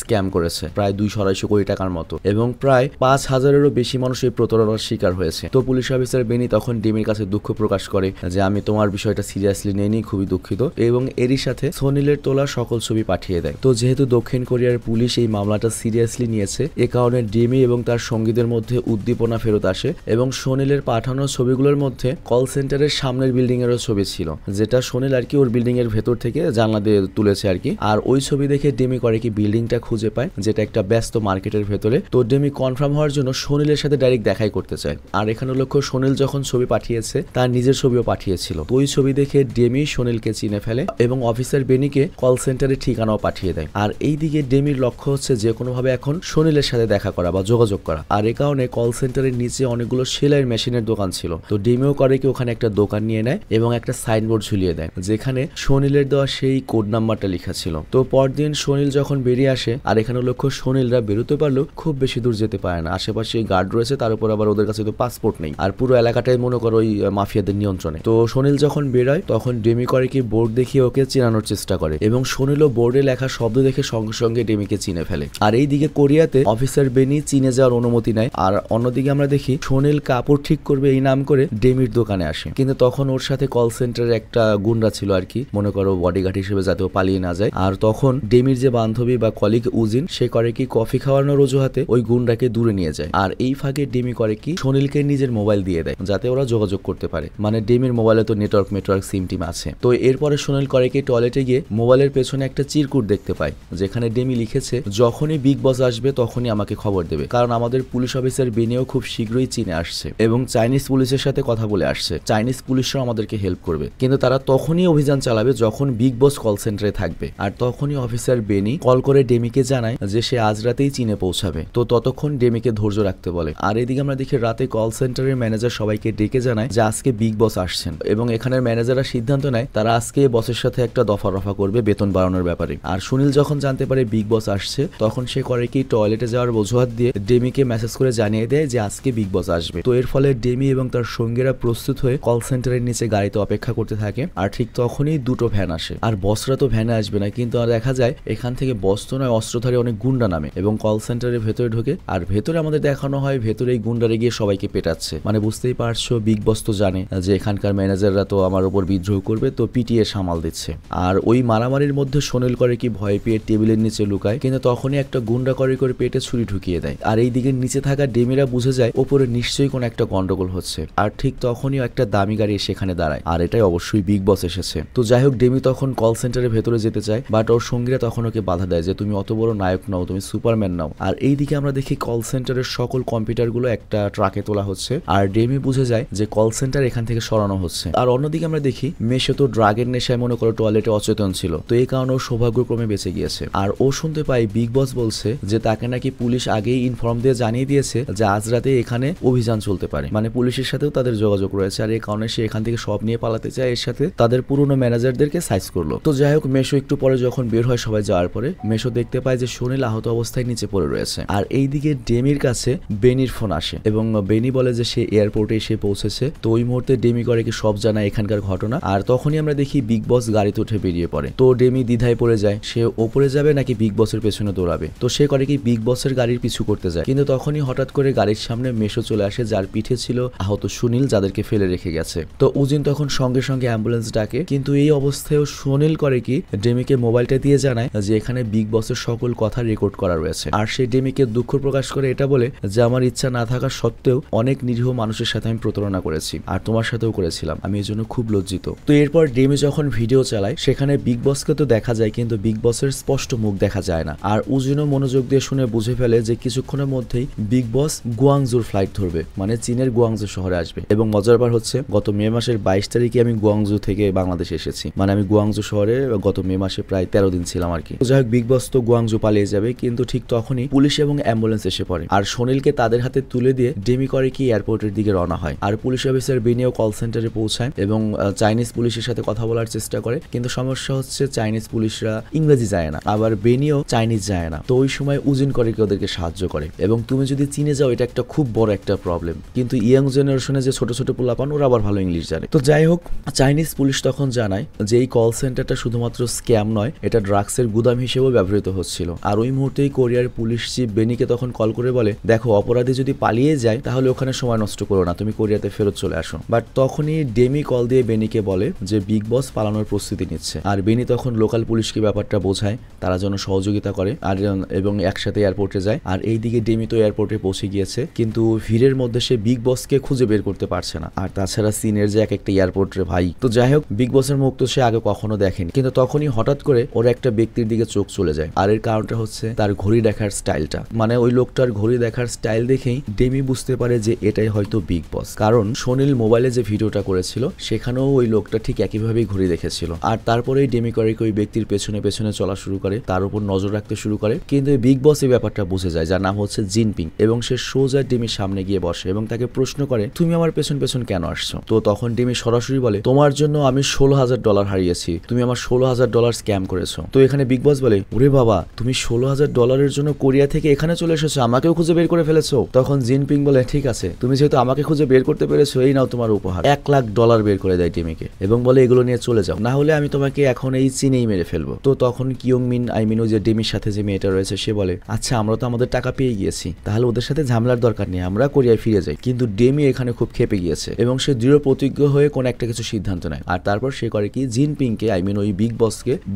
স্ক্যাম করেছে, প্রায় 200-250 কোটি টাকার মতো, এবং প্রায় 5000-এরও বেশি মানুষ এই প্রতারণার শিকার হয়েছে। তো পুলিশ অফিসার বেনি তখন ডেমির কাছে দুঃখ প্রকাশ করে যে আমি তোমার বিষয়টা সিরিয়াসলি নেইনি, খুবই দুঃখিত, এবং এরই সাথে সোনিলের তোলা সকল ছবি পাঠিয়ে দেয়। তো যেহেতু দক্ষিণ কোরিয়ার পুলিশ এই মামলাটা সিরিয়াসলি নিয়েছে এ কারণে ডেমি এবং তার সঙ্গীদের মধ্যে উদ্দীপনা ফেরত আসে এবং সোনিলের পাঠানো ছবিগুলোর মধ্যে কল সেন্টারের সামনের বিল্ডিং এরও ছবি ছিল, যেটা সোনিল আর কি ওর বিল্ডিং এর ভেতর থেকে জানলা দিয়ে তুলেছে আর কি। আর ওই ছবি দেখে ডেমি করে কি বিল্ডিংটা খুঁজে পায় যেটা একটা ব্যস্ত মার্কেটের ভেতরে। তো ডেমি কনফার্ম হওয়ার জন্য সোনিলের সাথে ডাইরেক্ট দেখাই করতে চায়। আর এখানে লক্ষ্য সোনিল যখন ছবি পাঠিয়েছে তার নিজের ছবিও পাঠিয়েছিল। তো ওই ছবি দেখে ডেমি সোনিলকে চিনে ফেলে এবং অফিসার বেনিকে কল সেন্টারের ঠিকানাও পাঠিয়ে দেয়। আর এইদিকে ডেমির লক্ষ্য হচ্ছে যে কোনোভাবে এখন সোনিলের সাথে দেখা করা বা যোগাযোগ করা। আর এ কারণে কল সেন্টারের নিচে অনেকগুলো সেলাইয়ের মেশিনের দোকান ছিল। তো ডেমিও করে কি ওখানে একটা দোকান নিয়ে নেয় এবং একটা সাইনবোর্ড ঝুলিয়ে দেয় যেখানে সোনিলের দেওয়া সেই কোড নাম্বারটা লেখা ছিল। তো পরদিন সোনিল যখন বেরিয়ে আসে, আর এখানে লক্ষ্য সোনিলরা বেরোতে পারলেও খুব বেশি দূর যেতে পারে না, আশেপাশে গার্ড রয়েছে, তার উপর আবার ওদের কাছে তো পাসপোর্ট নেই, আর পুরো এলাকাটাই মনে করো ওই মাফিয়াদের নিয়ন্ত্রণে। তো সোনিল যখন বেরোয় তখন ডেমি করে কি বোর্ড দেখিয়ে ওকে চেনানোর চেষ্টা করে এবং সোনিলও বোর্ডে লেখা শব্দ দেখে সঙ্গে সঙ্গে ডেমিকে চিনে ফেলে। আর এইদিকে কোরিয়াতে অফিসার বেনি চীনে যাওয়ার অনুমতি নেয়। আর অন্যদিকে আমরা দেখি সোনিল কাপড় ঠিক করবে এই নাম করে ডেমির দোকানে আসে, কিন্তু তখন ওর সাথে কল সেন্টারের একটা গুন্ডা ছিল আর কি, মনে করো বডিগার্ড হিসেবে যাতে ও পালিয়ে না যায়। আর তখন ডেমির যে বান্ধবী বা কলিগ উজিন সে করে কি কফি খাওয়ানোর অজুহাতে ওই গুন্ডাকে দূরে নিয়ে যায়। আর এই ফাঁকে ডেমি করে কি সোনিলকে নিজের মোবাইল দিয়ে দেয় যাতে ওরা যোগাযোগ করতে পারে, মানে ডেমির মোবাইলে তো নেটওয়ার্ক সিম টিম আছে। তো এরপরে সোনিল করে কি টয়লেটে গিয়ে মোবাইলের পেছনে একটা চিরকুট দেখতে পায় যেখানে ডেমি লিখেছে যখনই বিগ বস আসবে তখনই আমাকে খবর দেবে, কারণ আমাদের পুলিশ অফিসার বেনিও খুব শীঘ্রই চীনে আসছে এবং চাইনিজ পুলিশের সাথে কথা বলে আসছে, চাইনিজ পুলিশরাও আমাদেরকে হেল্প করবে, কিন্তু তারা তখনই অভিযান চালাবে যখন বিগ বস কল সেন্টারে থাকবে। আর তখনই অফিসার বেনি কল করে ডেমিকে জানায় যে সে আজ রাতেই চীনে পৌঁছাবে, তো ততক্ষণ ডেমিকে ধৈর্য রাখতে বলে। আর এদিকে আমরা দেখি রাতে কল সেন্টারের ম্যানেজার সবাইকে ডেকে জানায় যে আজকে বিগ বস আসছেন এবং এখানের ম্যানেজাররা সিদ্ধান্ত নেয় তারা আজকে বসের সাথে একটা দফা রফা করবে বেতন বাড়ানোর ব্যাপারে। আর সুনীল যখন জানতে পারে বিগ বস আসছে তখন সে করে কি টয়লেটে যাওয়ার অজুহাত দিয়ে ডেমিকে মেসেজ করে জানিয়ে দেয় যে আজকে বিগ বস আসবে। তো এর ফলে ডেমি এবং তার সঙ্গীরা প্রস্তুত হয়ে কল সেন্টারের নিচে গাড়িতে অপেক্ষা করতে থাকে। আর ঠিক তখনই দুটো ভ্যান আসে, আর বসরা তো ভ্যানে আসবে না, কিন্তু আর দেখা যায় এখান থেকে বস তো নয় অস্ত্রধারী অনেক গুন্ডা নামে এবং কল সেন্টারের ভেতরে ঢোকে। আর ভেতরে আমাদের দেখানো হয় ভেতরে এই গুন্ডারে গিয়ে সবাইকে পেটাচ্ছে, মানে বুঝতেই পারছো বিগ বস তো জানে যে এখানকার ম্যানেজাররা তো আমার উপর বিদ্রোহ করবে, তো পিটিয়ে সামাল দিচ্ছে। আর ওই মারামারির মধ্যে সোনিল করে কি ভয় পেয়ে টেবিলের নিচে লুকায়, কিন্তু তখনই একটা গুন্ডা করে পেটে ছুরি ঢুকিয়ে দেয়। আর এই দিকে নিচে থাকা ডেমিরা বুঝে যায় ওপরে নিশ্চয়ই কোনো একটা গন্ডগোল হচ্ছে। আর ঠিক তখনই একটা দামি গাড়ি সেখানে দাঁড়ায়, আর এটাই অবশ্যই বিগ বস এসেছে। তো যাই হোক ডেমি তখন কল সেন্টারের ভেতরে যেতে চায়, বাট ওর সঙ্গীরা তখন ওকে বাধা দেয় যে তুমি অত বড় নায়ক নাও, তুমি সুপারম্যান নাও। আর এইদিকে আমরা দেখি কল সেন্টারের সকল কম্পিউটারগুলো একটা ট্রাকে তোলা হচ্ছে, আর ডেমি বুঝে যায় যে কল সেন্টার এখান থেকে সরানো হচ্ছে। আর অন্যদিকে আমরা দেখি মেশো তো ড্রাগের নেশায় মনে করো টয়লেটে অচেতন ছিল, তো এই কারণে ও সৌভাগ্যক্রমে বেঁচে গিয়েছে। আর ও শুনতে পাই বিগ বস বলছে যে তাকে নাকি পুলিশ আগেই ইনফর্ম দিয়ে জানিয়ে দিয়েছে যে আজ রাতে এখানে অভিযান চলতে পারে, মানে পুলিশের সাথেও তাদের যোগাযোগ রয়েছে। আর এই কারণে সে এখান থেকে সব নিয়ে পালাতে চায়, এর সাথে তাদের পুরনো ম্যানেজারদেরকে সাইজ করলো। তো যাই হোক মেশো একটু পরে যখন বের হয় সবাই যাওয়ার পরে মেশো দেখতে পায় যে সোনিল আহত অবস্থায় নিচে পড়ে রয়েছে। আর এইদিকে ডেমির কাছে বেনির ফোন আসে এবং বেনি বলে যে সে এয়ারপোর্টে এসে পৌঁছেছে। তো ওই মুহূর্তে ডেমি করে কি সব জানায় এখানকার ঘটনা। আর তখনই আমরা দেখি বিগ বস গাড়িতে উঠে বেরিয়ে পড়ে। তো ডেমি দ্বিধায় পড়ে যায় সে ওপরে যাবে নাকি বিগ বসের পেছনে দৌড়াবে। তো সে করে কি বিগ বসের গাড়ির পিছু করতে যায়, কিন্তু তখনই হঠাৎ করে গাড়ির সামনে মেশো চলে আসে যার পিঠে ছিল আহত সুনীল যাদেরকে ফেলে রেখে গেছে। তো উজিন তখন সঙ্গে সঙ্গে অ্যাম্বুলেন্স ডাকে, কিন্তু এই অবস্থায়ও সুনীল করে কি ডেমিকে মোবাইলটা দিয়ে জানায় যে এখানে বিগ বসের সকল কথা রেকর্ড করা রয়েছে। আর সে ডেমিকে দুঃখ প্রকাশ করে এটা বলে যে আমার ইচ্ছা না থাকা সত্ত্বেও অনেক নিরীহ মানুষের সাথে আমি প্রতারণা করেছি, আর তোমার সাথেও করেছিলাম, আমি এই জন্য খুব লজ্জিত। তো এরপর ডেমি যখন ভিডিও চালায় সেখানে বিগ বসকে তো দেখা যায় কিন্তু বিগ বসের স্পষ্ট মুখ দেখা যায় না। আর উজিনও মনোযোগ দিয়ে শুনে বুঝে ফেলে যে কিছুক্ষণের মধ্যেই বিগ বস গুয়াংজুর ফ্লাইট ধরবে, মানে চীনের গুয়াংজু শহরে আসবে। এবং মজার ব্যাপার হচ্ছে গত মে মাসের 22 তারিখে আমি গুয়াংজু থেকে বাংলাদেশে এসেছি, মানে আমি গুয়াংজু শহরে গত মে মাসে প্রায় 13 দিন ছিলাম আর কি। যাই হোক বিগ বস তো গুয়াংজু পালিয়ে যাবে, কিন্তু ঠিক তখনই পুলিশ এবং অ্যাম্বুলেন্স এসে পড়ে আর সোনিলকে তাদের হাতে তুলে দিয়ে ডেমি করে কি এয়ারপোর্টের দিকে রওনা হয়। আর পুলিশ অফিসার বেনিও কল সেন্টারে পৌঁছায় এবং চাইনিজ পুলিশের সাথে কথা বলার চেষ্টা করে, কিন্তু সমস্যা হচ্ছে চাইনিজ পুলিশরা ইংরেজি যায় না, আবার বেনিও চাইনিজ যায় না। তো ওই সময় উজিন করে কি ওদেরকে সাহায্য করে। এবং তুমি যদি চীনে যাও এটা একটা খুব বড় একটা প্রবলেম, কিন্তু ইয়াং জেনারেশনে যে ছোট ছোট পোলাপান ওরা আবার ভালো ইংলিশ জানে। তো যাই হোক চাইনিজ পুলিশ তখন জানায় যে এই কল সেন্টারটা শুধুমাত্র স্ক্যাম নয়, এটা ড্রাগসের গুদাম হিসেবেও ব্যবহৃত হচ্ছিল। আর ওই মুহূর্তেই কোরিয়ার পুলিশ চিফ বেনিকে তখন কল করে বলে দেখো অপরাধী যদি পালিয়ে যায় তাহলে ওখানে সময় নষ্ট করো না, তুমি কোরিয়াতে ফেরত চলে আসো। বাট তখনই ডেমি কল দিয়ে বেনিকে বলে যে বিগ বস পালানোর প্রস্তুতি নিচ্ছে। আর বেনি তখন লোকাল পুলিশকে ব্যাপারটা বোঝায় তারা যেন সহযোগিতা করে আর এবং একসাথে এয়ারপোর্টে যায়। আর এইদিকে ডেমি তো এয়ারপোর্টে পৌঁছে গিয়েছে, কিন্তু ভিড়ের মধ্যে সে বিগ বসকে খুঁজে বের করতে পারছে না। আর তাছাড়া চীনের যে এক একটা এয়ারপোর্ট রে ভাই। তো যাই হোক বিগ বসের মুখ তো সে আগে কখনো দেখেনি, কিন্তু তখনই হঠাৎ করে ওর একটা ব্যক্তির দিকে চোখ চলে যায়। আর এর কারণটা হচ্ছে তার ঘড়ি দেখার স্টাইলটা, মানে ওই লোকটার ঘড়ি দেখার স্টাইল দেখেই ডেমি বুঝতে পারে যে এটাই হয়তো বিগ বস। কারণ সোনিল মোবাইলে যে ভিডিওটা করেছিল সেখানেও ওই লোকটা ঠিক একইভাবেই ঘড়ি দেখেছিল। আর তারপরেই ডেমি করে ওই ব্যক্তির পেছনে পেছনে চলা শুরু করে, তার উপর নজর রাখতে শুরু করে। কিন্তু বিগ বস এই ব্যাপারটা বুঝে যায়, যার নাম হচ্ছে জিনপিং, এবং সে সোজা ডেমির সামনে গিয়ে বসে এবং তাকে প্রশ্ন করে তুমি আমার পেছন পেছন কেন আসছো। তো তখন ডেমি সরাসরি বলে তোমার জন্য আমি $16,000 হারিয়েছি, তুমি আমার $16,000 স্ক্যাম করেছো। তো এখানে বিগ বস বলে ওরে বাবা তুমি $16,000 জন্য কোরিয়া থেকে এখানে চলে এসেছো, আমাকেও খুঁজে বের করে ফেলেছো। তখন জিনপিং বলে ঠিক আছে তুমি যেহেতু আমাকে খুঁজে বের করতে পেরেছো এই নাও তোমার উপহার। $1,00,000 বের করে দেয় ডেমিকে এবং বলে এগুলো নিয়ে চলে যাও, না হলে আমি তোমাকে তোমাকে এখন এই চিনেই মেরে ফেলবো। তো তখন কিয়ং মিন ওই যে ডেমির সাথে যে মেয়েটা রয়েছে সে বলে, আচ্ছা আমরা তো আমাদের টাকা পেয়ে গিয়েছি, তাহলে ওদের সাথে ঝামেলার দরকার নেই, আমরা কোরিয়ায় ফিরে যাই। কিন্তু ডেমি এখানে খুব ক্ষেপে গিয়েছে এবং সে দৃঢ় প্রতিজ্ঞ হয়ে কোন একটা কিছু সিদ্ধান্ত নেয়। আর তারপর সে করে কি, জিনপিংকে ওই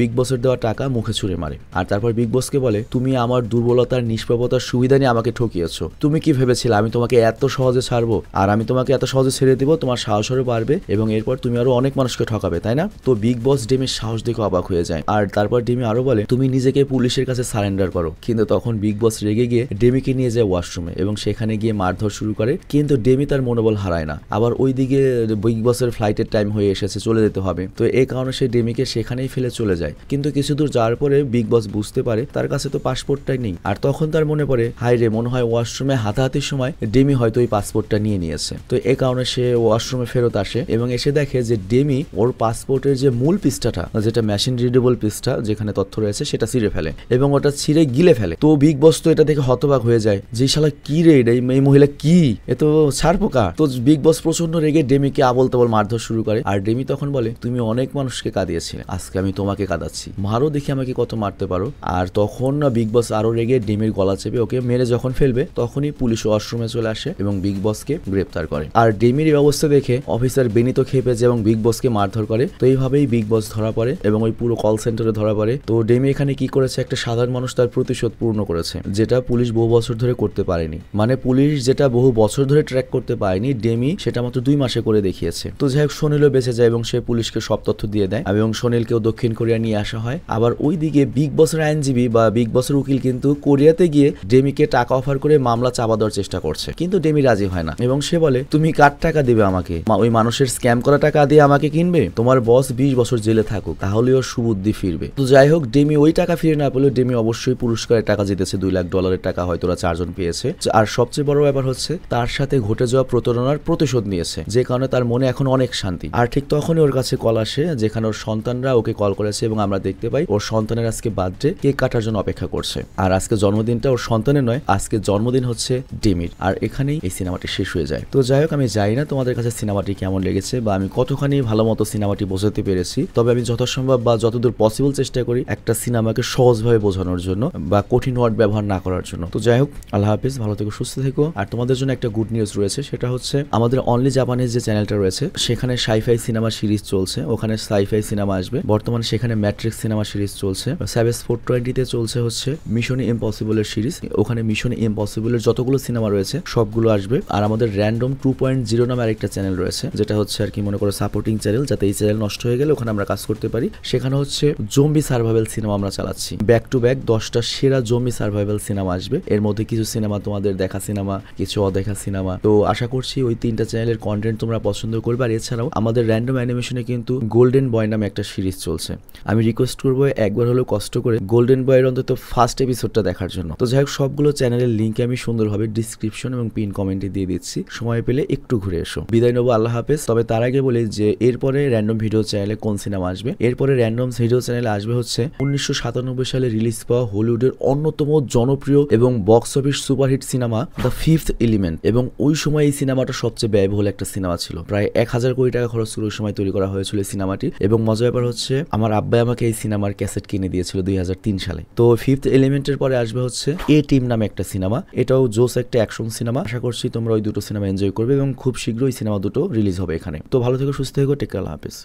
বিগ বসের দেওয়া টাকা মুখে ছুঁড়ে মারে। আর তারপর বিগ বসকে বলে, তুমি আমার দুর্বলতার নিষ্পাপতার সুবিধা নিয়ে আমাকে ঠকিয়েছো। তুমি কি ভেবেছিলে আমি তোমাকে এত সহজে ছাড়বো? আর আমি তোমাকে এত সহজে ছেড়ে দিব, তোমার সাহস আরো বাড়বে এবং এরপর তুমি আরো অনেক মানুষকে ঠকাবে, তাই না? তো বিগ বস ডেমির সাহস দেখে অবাক হয়ে যায়। আর তারপর ডেমি আরো বলে, তুমি নিজেকে পুলিশের কাছে সারেন্ডার করো। কিন্তু তখন বিগ বস রেগে গিয়ে ডেমিকে নিয়ে যায় ওয়াশরুমে এবং সেখানে গিয়ে মারধর শুরু করে। কিন্তু ডেমি তার মনোবল হারায় না। আবার ওইদিকে বিগ বসের ফ্লাইটের টাইম হয়ে এসেছে, চলে যেতে হবে। তো এই কারণে সে ডেমিকে সেখানেই ফেলে চলে যায়। কিন্তু কিছু দূর যাওয়ার পরে বিগ বস বুঝতে পারে তার কাছে তো পাসপোর্টটাই নেই। আর তখন তার মনে পড়ে, হাই রে, মনে হয় ওয়াশরুমে হাতাহাতির সময় ডেমি হয়তো ওই পাসপোর্টটা নিয়ে নিয়েছে। তো এই কারণে সে ওয়াশরুমে ফেরত আসে এবং এসে দেখে যে ডেমি ওর পাসপোর্টের যে মূল পৃষ্ঠাটা, যেটা মেশিন রিডেবল পৃষ্ঠা যেখানে তথ্য রয়েছে, সেটা ছিঁড়ে ফেলে এবং ওটা ছিঁড়ে গিলে ফেলে। তো বিগ বস তো এটা দেখে হতবাক হয়ে যায় যে শালা কি রে, এই মহিলা কি, এ তো ছাড় পোকা। তো বিগ বস প্রচন্ড রেগে ডেমিকে আবল তাবল মারধর শুরু করে। আর ডেমি তখন বলে, তুমি অনেক মানুষকে কাঁদিয়েছিলে, আজকে আমি তোমাকে কাঁদাচ্ছি, মারো দেখি আমাকে কত মারতে পারো। আর তখন বিগ বস আরো রেগে ডেমির গলা চেপে ওকে মেরে যখন ফেলবে, তখনই পুলিশ ওয়াশরুমে চলে আসে এবং বিগ বসকে গ্রেপ্তার করে। আর ডেমির এই অবস্থা দেখে অফিসার বেনি তো খেপে যায় এবং বিগ বসকে মারধর করে। তো এইভাবেই বিগ বস ধরা পড়ে এবং ওই পুরো কল সেন্টারে ধরা পড়ে। তো ডেমি এখানে কি করেছে, একটা সাধারণ মানুষ তার প্রতিশোধ পূর্ণ করেছে, যেটা পুলিশ বহু বছর ধরে করতে পারেনি। মানে পুলিশ যেটা বহু বছর ধরে ট্র্যাক করতে পারেনি, ডেমি সেটা মাত্র 2 মাসে করে দেখিয়েছে। তো যাই হোক, সোনিলও বেঁচে যায় এবং সে পুলিশকে সব তথ্য দিয়ে দেয় এবং সোনিলকেও দক্ষিণ কোরিয়া নিয়ে আসা হয়। আবার ওইদিকে বিগ বসের আইনজীবী বা বিগ বসের উকিল কিন্তু কোরিয়াতে গিয়ে ডেমিকে টাকা অফার করে মামলা চাপা দেওয়ার চেষ্টা করছে, কিন্তু ডেমি রাজি হয় না এবং সে বলে, তুমি কার টাকা দিবে আমাকে? ওই মানুষের স্ক্যাম করা টাকা দিয়ে আমাকে কিনবে? তোমার বস 20 বছর জেলে থাকুক, তাহলে ওর সুবুদ্ধি ফিরবে। তো যাই হোক, ডেমি ওই টাকা ফিরে না পেলেও ডেমি অবশ্যই পুরস্কারের টাকা জিতেছে, $2 লাখ টাকা হয়তো ওরা 4 জন পেয়েছে। আর সবচেয়ে বড় ব্যাপার হচ্ছে তার সাথে ঘটে যাওয়া প্রতারণার প্রতিশোধ নিয়েছে, যে কারণে তার মনে এখন অনেক শান্তি। আর ঠিক তখনই ওর কাছে কল আসে যেখানে ওর সন্তানরা ওকে কল করেছে এবং আমরা দেখতে পাই ওর সন্তানের আজকে বার্থডে, কেক কাটার জন্য অপেক্ষা করছে। আর আজকে জন্মদিনটা ওর সন্তানের নয়, আজকে জন্মদিন হচ্ছে ডেমির। আর এখানেই এই সিনেমাটি শেষ হয়ে যায়। তো যাই হোক, আমি জানি না তোমাদের কাছে সিনেমাটি কেমন লেগেছে বা আমি কতখানি ভালো মতো সিনেমাটি বোঝাতে পেরেছি, তবে আমি যথাসম্ভব বা যতদূর পসিবল চেষ্টা করি একটা সিনেমাকে সহজভাবে বোঝানোর জন্য বা কঠিন ওয়ার্ড ব্যবহার না করার জন্য। তো যাই হোক, আল্লাহ হাফিজ, ভালো থেকো, সুস্থ থেকো। আর তোমাদের জন্য একটা গুড নিউজ রয়েছে, সেটা হচ্ছে আমাদের অনলি জাপানিজ যে চ্যানেলটা রয়েছে সেখানে সাইফাই সিনেমা সিরিজ চলছে, ওখানে সাইফাই সিনেমা আসবে। বর্তমানে সেখানে ম্যাট্রিক্স সিনেমা সিরিজ চলছে, সাবেস 420-তে চলছে হচ্ছে মিশন ইম্পসিবলের সিরিজ, ওখানে মিশন ইম্পসিবলের যতগুলো সিনেমা রয়েছে সবগুলো আসবে। আর আমাদের র্যান্ডম 2.0 নামে আরেকটা চ্যানেল রয়েছে, যেটা হচ্ছে আর কি মনে করো সাপোর্টিং চ্যানেল, যাতে এই চ্যানেল নষ্ট হয়ে গেলে ওখানে আমরা কাজ করতে পারি। সেখানে হচ্ছে জম্বি সার্ভাইভাল সিনেমা আমরা চালাচ্ছি, ব্যাক টু ব্যাক 10টা সেরা জম্বি সার্ভাইভাল সিনেমা আসবে। এর মধ্যে কিছু সিনেমা তোমাদের দেখা সিনেমা, কিছু অদেখা সিনেমা। তো আশা করছি ওই 3টা চ্যানেলের কন্টেন্ট তোমরা পছন্দ করবে। আর এছাড়াও আমাদের র্যান্ডম অ্যানিমেশনে কিন্তু গোল্ডেন বয় নামে একটা সিরিজ চলছে, আমি রিকোয়েস্ট করবো একবার হলেও কষ্ট করে গোল্ডেন বয়ের অন্তত ফার্স্ট এপিসোডটা দেখার জন্য। তো যাই হোক, সবগুলো চ্যানেলের লিঙ্ক আমি সুন্দরভাবে ডিসক্রিপশন এবং পিন কমেন্টে দিয়ে দিচ্ছি, সময় পেলে একটু ঘুরে এসো। বিদায় নেবো, আল্লাহ হাফেজ। তবে তার আগে বলি যে এরপরে র্যান্ডম ভিডিও চ্যানেলে কোন সিনেমা আসবে। এরপরে র্যান্ডম ভিডিও চ্যানেলে আসবে হচ্ছে 1997 সালে রিলিজ পাওয়া হলিউডের অন্যতম জনপ্রিয় এবং box office superhit cinema the fifth element. এবং ওই সময় এই সিনেমাটা সবচেয়ে ব্যয়বহুল একটা সিনেমা ছিল, প্রায় 1000 কোটি টাকা খরচ করে ওই সময় তৈরি করা হয়েছিল এই সিনেমাটি। এবং মজার ব্যাপার হচ্ছে আমার আব্বাই আমাকে এই সিনেমার ক্যাসেট কিনে দিয়েছিল 2003 সালে। তো ফিফথ এলিমেন্টের পরে আসবে হচ্ছে এ টিম নামে একটা সিনেমা, এটাও জোস একটা অ্যাকশন সিনেমা। আশা করছি তোমরা ওই দুটো সিনেমা এনজয় করবে এবং খুব শীঘ্রই সিনেমা দুটো রিলিজ হবে এখানে। তো ভালো থেকো, সুস্থ থেকো, টেক কেয়ার, আল্লাহ হাফেজ।